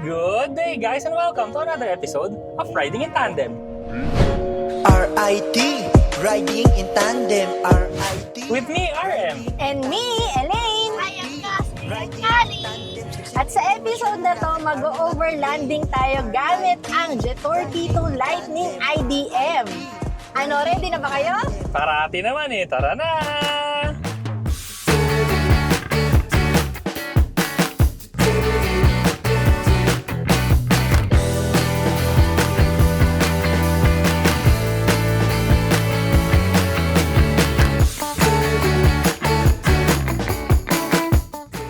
Good day guys and welcome to another episode of Riding in Tandem. RIT, Riding in Tandem, RIT. With me, RM. And me, Elaine! Riding Ali! At sa episode na to, mag-overlanding tayo gamit ang Jetour T2 Lightning IDM. Ano, ready na ba kayo? Parati naman eh, tara na!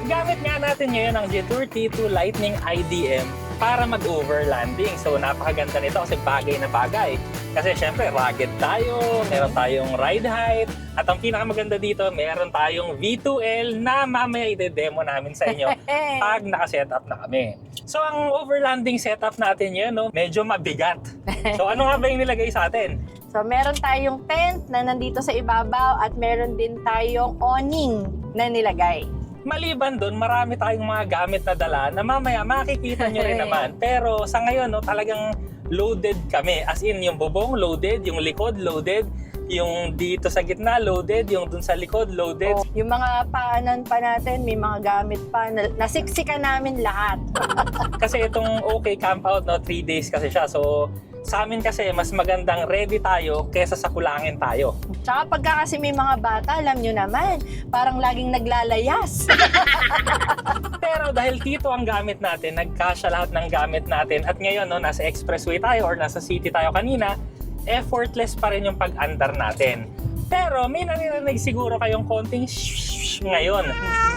Gamit nga natin ngayon ang Jetour T2 Lightning IDM para mag-overlanding. So napakaganda nito kasi bagay na bagay. Kasi syempre rugged tayo, meron tayong ride height, at ang pinakamaganda dito, meron tayong V2L na mamaya i-demo namin sa inyo pag naka-setup na kami. So ang overlanding setup natin yun, no, medyo mabigat. So ano nga ba yung nilagay sa atin? So, meron tayong tent na nandito sa ibabaw at meron din tayong awning na nilagay. Maliban doon, marami tayong mga gamit na dala na mamaya makikita nyo rin naman. Pero sa ngayon, no, talagang loaded kami. As in, yung bubong loaded, yung likod loaded, yung dito sa gitna loaded, yung dun sa likod loaded. Yung mga paanan pa natin, may mga gamit pa, nasiksikan namin lahat. Kasi itong OK Camp Out, no, 3 days kasi siya. So, sa amin kasi, mas magandang ready tayo kesa sa kulangin tayo. Tsaka pagka kasi may mga bata, alam nyo naman, parang laging naglalayas. Pero dahil dito ang gamit natin, nagkasya lahat ng gamit natin, at ngayon, no, nasa expressway tayo or nasa city tayo kanina, effortless pa rin yung pag-andar natin. Pero may naririnig siguro kayong konting ngayon.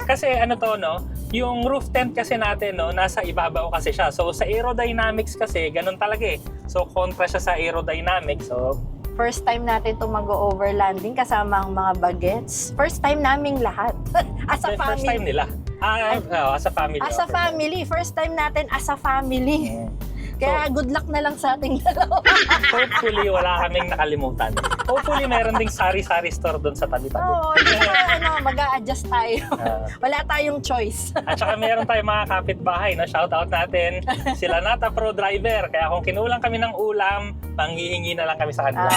Kasi ano to, no? Yung roof tent kasi natin, no, nasa ibabaw kasi siya. So sa aerodynamics kasi, ganun talaga eh. So kontra siya sa aerodynamics. So First time natin ito mag-overlanding kasama ang mga bagets. First time naming lahat. As a first time family. nila. As a family. As a family. First time natin as a family. Kaya good luck na lang sa ating dalawa. Hopefully wala kaming nakalimutan. Hopefully meron ding sari-sari store doon sa tabi-tabi. Oo, mag-a-adjust tayo. Wala tayong choice. At saka meron tayong mga kapitbahay, no? Shoutout natin. Sila Nata Pro Driver. Kaya kung kinulang kami ng ulam, manghihingi na lang kami sa kanila.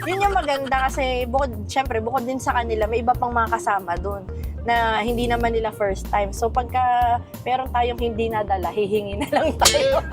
Yun yung maganda kasi syempre, bukod din sa kanila, may iba pang mga kasama doon na hindi naman nila first time. So pagka meron tayong hindi nadala, hihingi na lang tayo.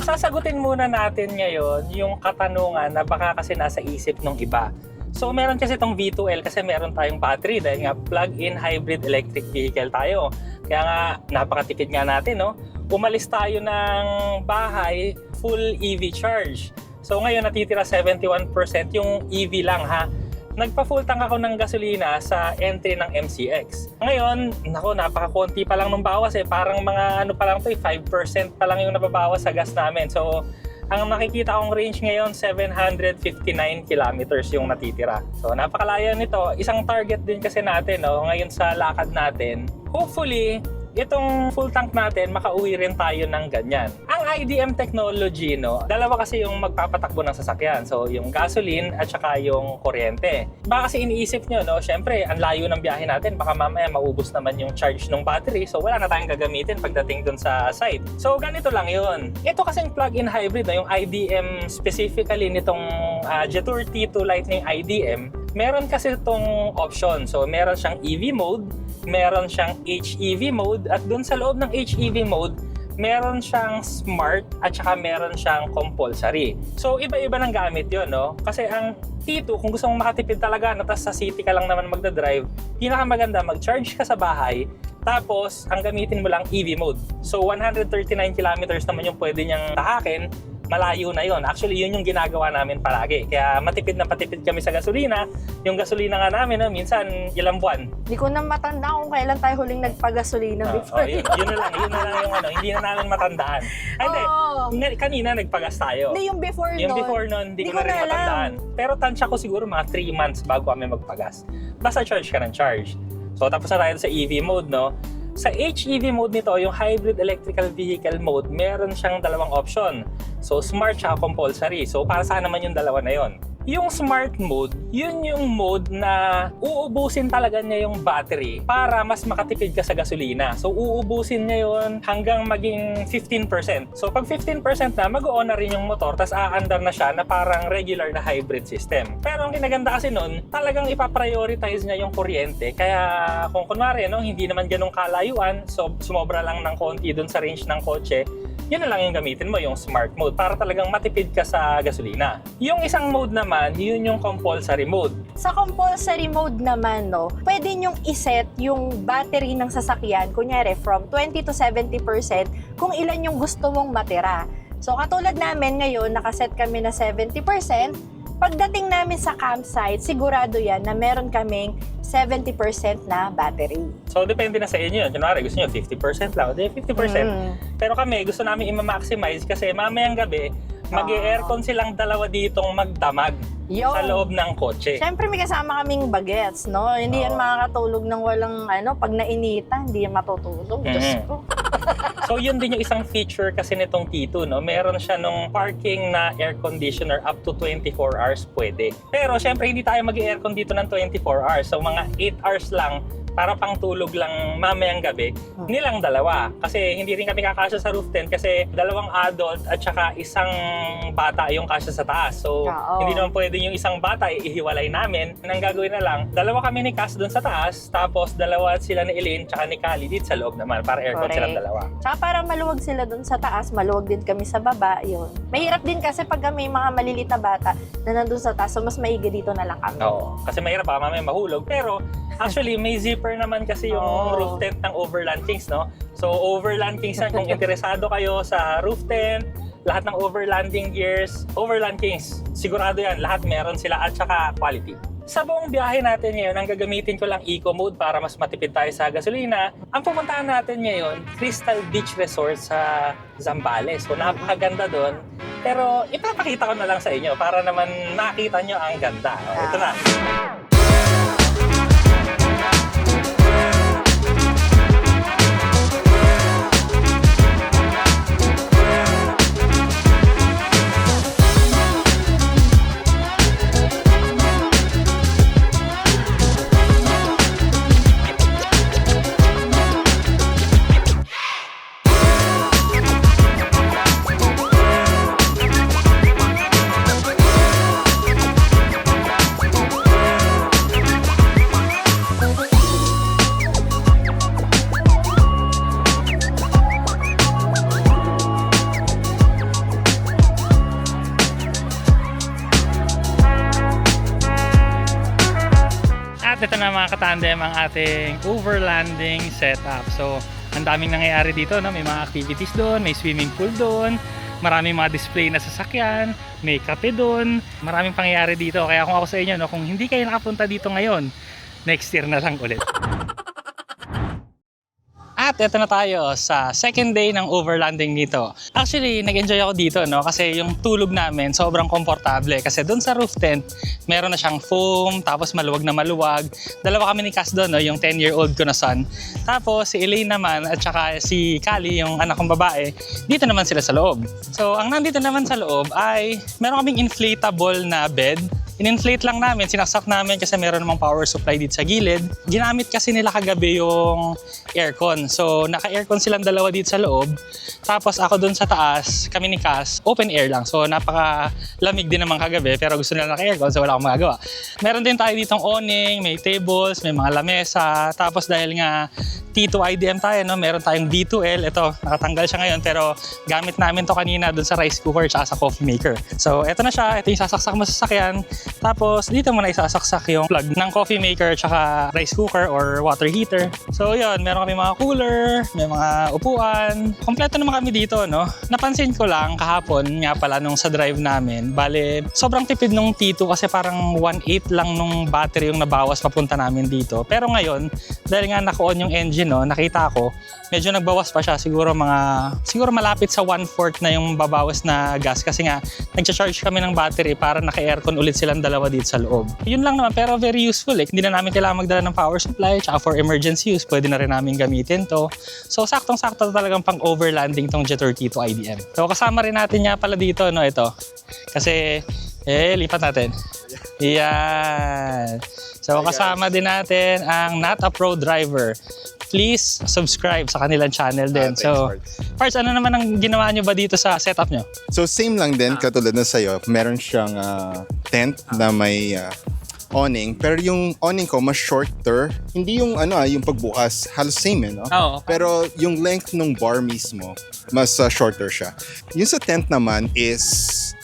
Sasagutin muna natin ngayon yung katanungan na baka kasi nasa isip ng iba. So meron kasi itong V2L kasi meron tayong battery dahil nga plug-in hybrid electric vehicle tayo. Kaya nga napakatipid nga natin, no? Umalis tayo ng bahay full EV charge. So ngayon natitira 71% yung EV lang, ha. Nagpa-full tank ako ng gasolina sa entry ng MCX. Ngayon, nako, napaka-konti pa lang ng bawas eh. Parang mga ano pa lang to, 5% pa lang yung nababawas sa gas namin. So, ang nakikita kong range ngayon, 759 kilometers yung natitira. So, napakalaya nito. Isang target din kasi natin, no, ngayon sa lakad natin. Hopefully, itong full tank natin, makauwi rin tayo ng ganyan. Ang IDM technology, no, dalawa kasi yung magpapatakbo ng sasakyan. So, yung gasoline at saka yung kuryente. Baka kasi iniisip nyo, no, syempre, ang layo ng biyahe natin, baka mamaya maubos naman yung charge ng battery. So, wala na tayong gagamitin pagdating dun sa site. So, ganito lang yun. Ito kasing plug-in hybrid, no, yung IDM specifically nitong Jetour T2 Lightning IDM, meron kasi itong option. So, meron siyang EV mode, meron siyang HEV mode, at dun sa loob ng HEV mode, meron siyang smart at saka meron siyang compulsory. So, iba-iba ng gamit yun, no? Kasi ang T2, kung gusto mong makatipid talaga, na tas sa city ka lang naman magdadrive, pinakamaganda, mag-charge ka sa bahay, tapos ang gamitin mo lang EV mode. So, 139 kilometers naman yung pwede niyang tahakin, malayo na yon. Actually, yun yung ginagawa namin palagi. Kaya matipid na patipid kami sa gasolina. Yung gasolina nga namin, no, minsan ilang buwan. Hindi ko na matanda kung kailan tayo huling nagpagasolina before. Yun na lang yung ano, hindi na namin matandaan. Ay, kanina nagpagas tayo. Hindi, yung before Yung before nun, hindi ko na rin matandaan. Pero tansya ko siguro mga 3 months bago kami magpagas. Basta charge ka ng charge. So, tapos na tayo sa EV mode, no? Sa HEV mode nito, yung hybrid electrical vehicle mode, meron siyang dalawang option. So, smart siya compulsory. So, para saan naman yung dalawa na yon? Yung smart mode, yun yung mode na uubusin talaga niya yung battery para mas makatipid ka sa gasolina. So uubusin niya yun hanggang maging 15%. So pag 15% na, mag-on na rin yung motor, tas aandar na siya na parang regular na hybrid system. Pero ang kinaganda kasi nun, talagang ipaprioritize niya yung kuryente. Kaya kung kunwari, no, hindi naman ganun kalayuan, so sumobra lang ng konti dun sa range ng kotse, yun na lang yung gamitin mo, yung smart mode, para talagang matipid ka sa gasolina. Yung isang mode naman, yun yung compulsory mode. Sa compulsory mode naman, no, pwede nyong iset yung battery ng sasakyan, kunyari from 20 to 70% kung ilan yung gusto mong matira. So katulad namin ngayon, nakaset kami na 70%. Pagdating namin sa campsite, sigurado yan na meron kaming 70% na battery. So depende na sa inyo. Kunwari gusto nyo 50% lang, di 50%. Pero kami gusto namin i-maximize kasi mamayang gabi, mag-aircon silang dalawa ditong magdamag sa loob ng kotse. Siyempre may kasama kaming bagets, no? Hindi yan makakatulog ng walang pag nainitan, hindi yan matutulog. Diyos ko. So yun din yung isang feature kasi nitong T2, no? Meron siya nung parking na air conditioner up to 24 hours pwede. Pero syempre hindi tayo mag-aircon dito ng 24 hours. So mga 8 hours lang para pang tulog lang mamayang gabi, nilang dalawa. Kasi hindi rin kami kakasya sa roof tent kasi dalawang adult at saka isang bata yung kasya sa taas. So hindi naman pwede yung isang bata ihiwalay namin. Ang gagawin na lang, dalawa kami ni Cass doon sa taas, tapos dalawa sila ni Elaine tsaka ni Callie dito sa loob naman para aircon silang dalawa. Tsaka para maluwag sila doon sa taas, maluwag din kami sa baba, yun. Mahirap din kasi pag may mga maliliit na bata na nandun sa taas, so mas maigi dito na lang kami. Oo, kasi mahirap pa, mamaya mahulog. Pero actually, may zipper naman kasi yung roof tent ng Overland Kings, no? So, Overland Kings yan. Kung interesado kayo sa roof tent, lahat ng overlanding gears, Overland Kings, sigurado yan. Lahat meron sila at saka quality. Sa buong biyahe natin ngayon, ang gagamitin ko lang eco mode para mas matipid tayo sa gasolina. Ang pupuntahan natin ngayon, Crystal Beach Resort sa Zambales. So, napakaganda doon. Pero ipapakita ko na lang sa inyo para naman makita nyo ang ganda. Ito na. Ito na mga katandem ang ating overlanding setup. So, ang daming nangyayari dito, no? May mga activities doon, may swimming pool doon, maraming mga display na sasakyan, may kape doon, maraming pangyayari dito. Kaya kung ako sa inyo, no, kung hindi kayo nakapunta dito ngayon, next year na lang ulit. At ito na tayo sa second day ng overlanding dito. Actually, nag-enjoy ako dito, no? Kasi yung tulog namin sobrang komportable. Kasi doon sa roof tent, meron na siyang foam, tapos maluwag na maluwag. Dalawa kami ni Cass doon, no? Yung 10-year-old ko na son. Tapos si Elaine naman at saka si Callie, yung anak kong babae, dito naman sila sa loob. So, ang nandito naman sa loob ay meron kaming inflatable na bed. In-inflate lang namin, sinaksak namin kasi meron namang power supply dito sa gilid. Ginamit kasi nila kagabi yung aircon. So, naka-aircon silang dalawa dito sa loob. Tapos ako dun sa taas, kami ni Cass, open air lang. So, napaka-lamig din naman kagabi, pero gusto nila naka-aircon, so wala akong magagawa. Meron din tayo ditong awning, may tables, may mga lamesa. Tapos dahil nga T2 IDM tayo, no? Meron tayong B2L. Ito, nakatanggal siya ngayon, pero gamit namin to kanina dun sa rice cooker at sa coffee maker. So, ito na siya. Ito yung sasaksak mo sa sasakyan. Tapos dito mo na isasaksak yung plug ng coffee maker tsaka rice cooker or water heater. So yun, meron kami mga cooler, may mga upuan. Kompleto naman kami dito, no? Napansin ko lang kahapon nga pala nung sa drive namin, bale sobrang tipid nung T2 kasi parang 1/8 lang nung battery yung nabawas papunta namin dito. Pero ngayon, dahil nga naka-on yung engine, no, nakita ko, medyo nagbawas pa siya. Siguro malapit sa 1/4 na yung babawas na gas kasi nga nagcha-charge kami ng battery para naka-aircon ulit silang dalawa dito sa loob. Yun lang naman, pero very useful eh. Hindi na namin kailangan magdala ng power supply, tsaka for emergency use, pwede na rin namin gamitin to. So, saktong-sakto talagang pang overlanding tong Jetur T2 IDM. So, kasama rin natin nga pala dito, no, ito. Kasi Lipat natin. Yan. So, kasama din natin ang Not a Pro Driver. Please subscribe sa kanilang channel din. Thanks, So, Parts, ano naman ang ginawa nyo ba dito sa setup nyo? So same lang din, katulad na sa'yo, meron siyang tent na may awning. Pero yung awning ko, mas shorter. Hindi yung yung pagbukas, halos same no? Oo. Pero yung length ng bar mismo, mas shorter siya. Yung sa tent naman is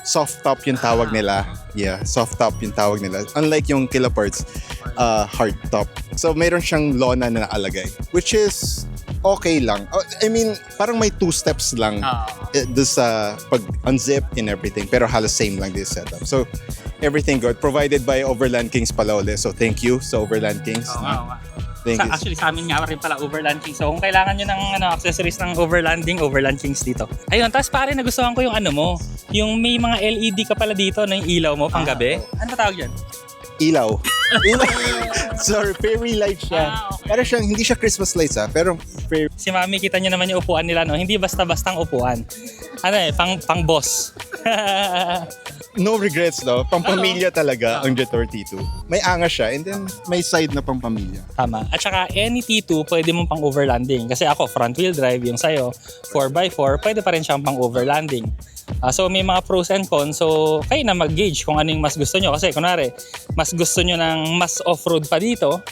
soft top yung tawag nila. Yeah, soft top yung tawag nila. Unlike yung kila parts, hard top. So meron siyang lona na nakalagay, which is okay lang. I mean, parang may 2 steps lang doon sa pag-unzip and everything. Pero halos same lang this setup. So, everything good. Provided by Overland Kings pala ulit. So, thank you sa Overland Kings. Thank you. Actually, sa amin nga rin pala Overland Kings. So, kung kailangan nyo ng accessories ng Overland Kings dito. Ayun, tapos pare, nagustuhan ko yung mo. Yung may mga LED ka pala dito na yung ilaw mo pang gabi. Ano ba tawag yan? Ilaw. Sorry, fairy light siya. Okay. Pero hindi siya Christmas lights pero fairy. Si Mami, kita nyo naman yung upuan nila, no? Hindi basta-bastang upuan. Pang boss. No regrets though. Pampamilya talaga ang Jetor T2. May angas siya and then may side na pampamilya. Tama. At saka, any T2, pwede mong pang overlanding. Kasi ako, front wheel drive, yung sayo, 4x4, pwede pa rin siyang pang overlanding. So may mga pros and cons, so kayo na mag-gauge kung ano yung mas gusto nyo. Kasi kunwari, mas gusto nyo ng mas off-road pa dito,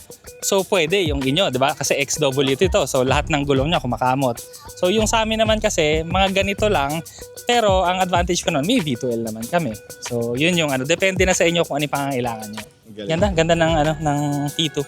so pwede yung inyo, di ba? Kasi XWT ito, so lahat ng gulong niya kumakamot. So yung sa amin naman kasi, mga ganito lang, pero ang advantage ko nun, may V12 naman kami. So yun yung depende na sa inyo kung ano yung pangangailangan nyo. Ganda ng T2.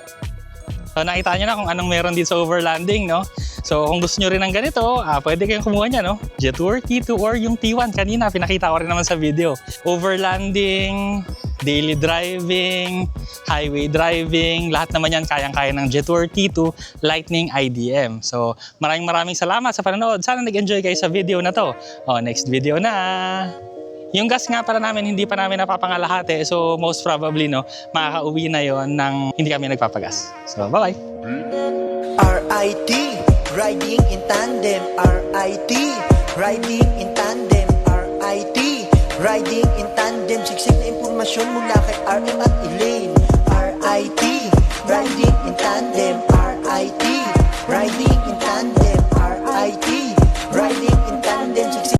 So nakita nyo na kung anong meron dito sa overlanding, no? So kung gusto nyo rin ng ganito, pwede kayong kumuha niya, no? Jetor T2 or yung T1 kanina, pinakita ko rin naman sa video. Overlanding, daily driving, highway driving, lahat naman yan kayang-kaya ng Jetor T2 Lightning IDM. So maraming salamat sa panonood. Sana nag-enjoy kayo sa video na to. Next video na! Yung gas nga para namin, hindi pa namin napapangalahati. So most probably, no, makakauwi na yon nang hindi kami nagpapagas. So bye-bye! RIT, riding in tandem. RIT, riding in tandem. RIT, riding in tandem. Siksik na impormasyon mula kay RM at Elaine.